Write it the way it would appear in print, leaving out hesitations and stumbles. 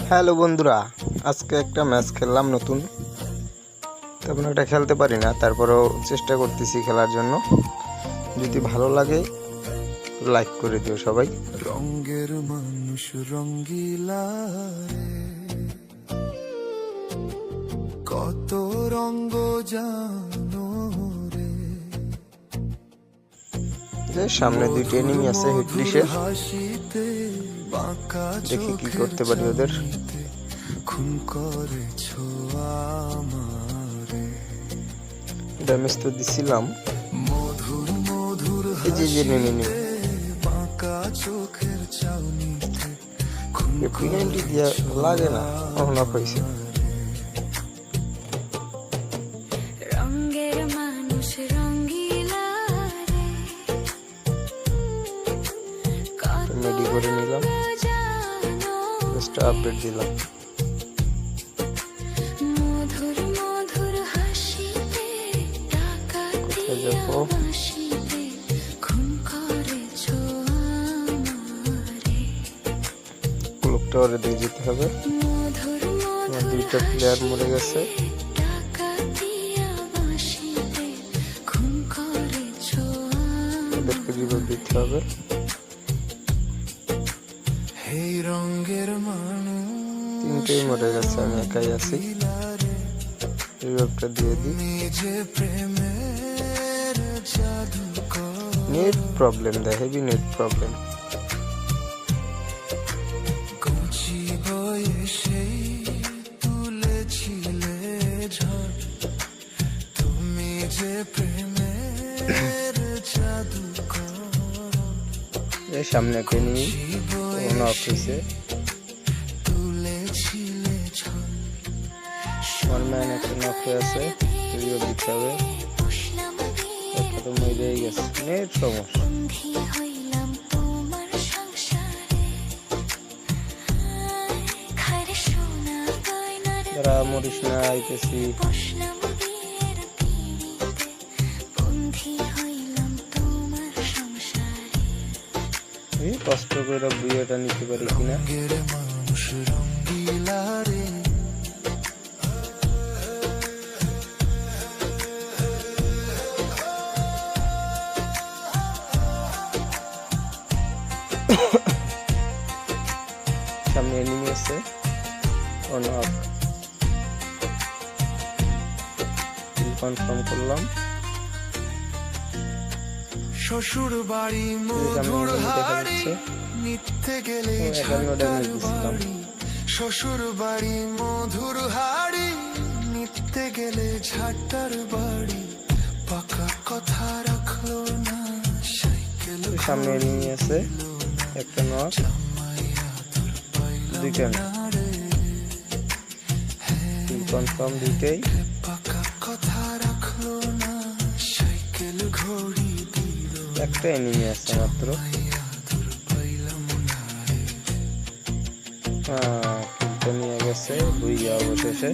Hello বন্ধুরা, আজকে একটা ম্যাচ খেললাম নতুন। তেমন একটা খেলতে পারি না, তারপরেও চেষ্টা করতেছি খেলার জন্য। যদি ভালো লাগে লাইক করে দিও সবাই। রঙের মানুষ রঙ্গিলা রে, কত রঙ্গ জানো রে। যে সামনে দুইটা এনিমি আছে হিটলিশের, হাসিতে বাঁকা দেখি কি করতে পারি ওদের। খুন করেছো আমারে, ড্যামেজ তো দিছিলাম। মধুর মধুর এই যে নেমে বাঁকা চোখের চাউনিতে পিএনটি দিয়া লাগে না, কখনো হয়েছে। রঙের মানুষ রঙ্গিলা রে, মেডি করে নিলাম, জানো জাস্ট আপডেট দিলাম। মধুর মধুর হাসিতে কোথায় যাবো? হাসিতে খুন করেছো আমারে। ক্লক টাওয়ারে দিয়ে যেতে হবে। মধুর আমার দুইটা প্লেয়ার মরে গেছে। হাসিতে খুন করেছো ওদেরকে রিভাইভ দিতে হবে। এই রঙের মানুষ তিনটেই মরে গেছে, আমি একাই আছি। রিভাইভটা দিয়ে দিই। নিজে প্রেমের জাদু নেট প্রবলেম দেয়, হেভি নেট প্রবলেম। কচি বয়সেই তুলেছিলে ঝড়, তুমি যে প্রেমের জাদু এই সামনে একটা নিয়ে নক হয়েছে। তুলেছিলে ঝড়। ওয়ান ম্যান একটা নক হয়ে আছে, রিভাইভ দিতে হবে। একটা তো মরেই গেছে, নেট সমস্যা। বন্ধি হইলাম তোমার সংসারে, খাইরে সোনা গয়নার যারা মরিস না, আইতেছি। বসলাম বিয়ের পিঁড়িতে, বন্ধি হইলাম তোমার সংসারে। এই কষ্ট করে বিয়েটা নিতে পারি কিনা। রঙের মানুষ রঙ্গিলা রে, সামনে এনিমি আছে। নক কনফার্ম করলাম। শ্বশুর বাড়ি সামনে মধুর enemy দেখা হাড়ি, যাচ্ছে। নিত্যে গেলে 51 ড্যামেজ দিছিলাম। শ্বশুর বাড়ি মধুর হাড়ি, নিত্যে গেলে ঝাঁটার বাড়ি, পাকা কথা রাখলো না সাইকেল সামনে এনিমি আছে, একটা নক, দুইটা কনফার্ম, দুইটাই। পাকা কথা রাখলো না সাইকেল ঘড়ি দিল, একটা এনিমি আছে মাত্র। কিলটা নিয়ে গেছে, 2 অবশেষে।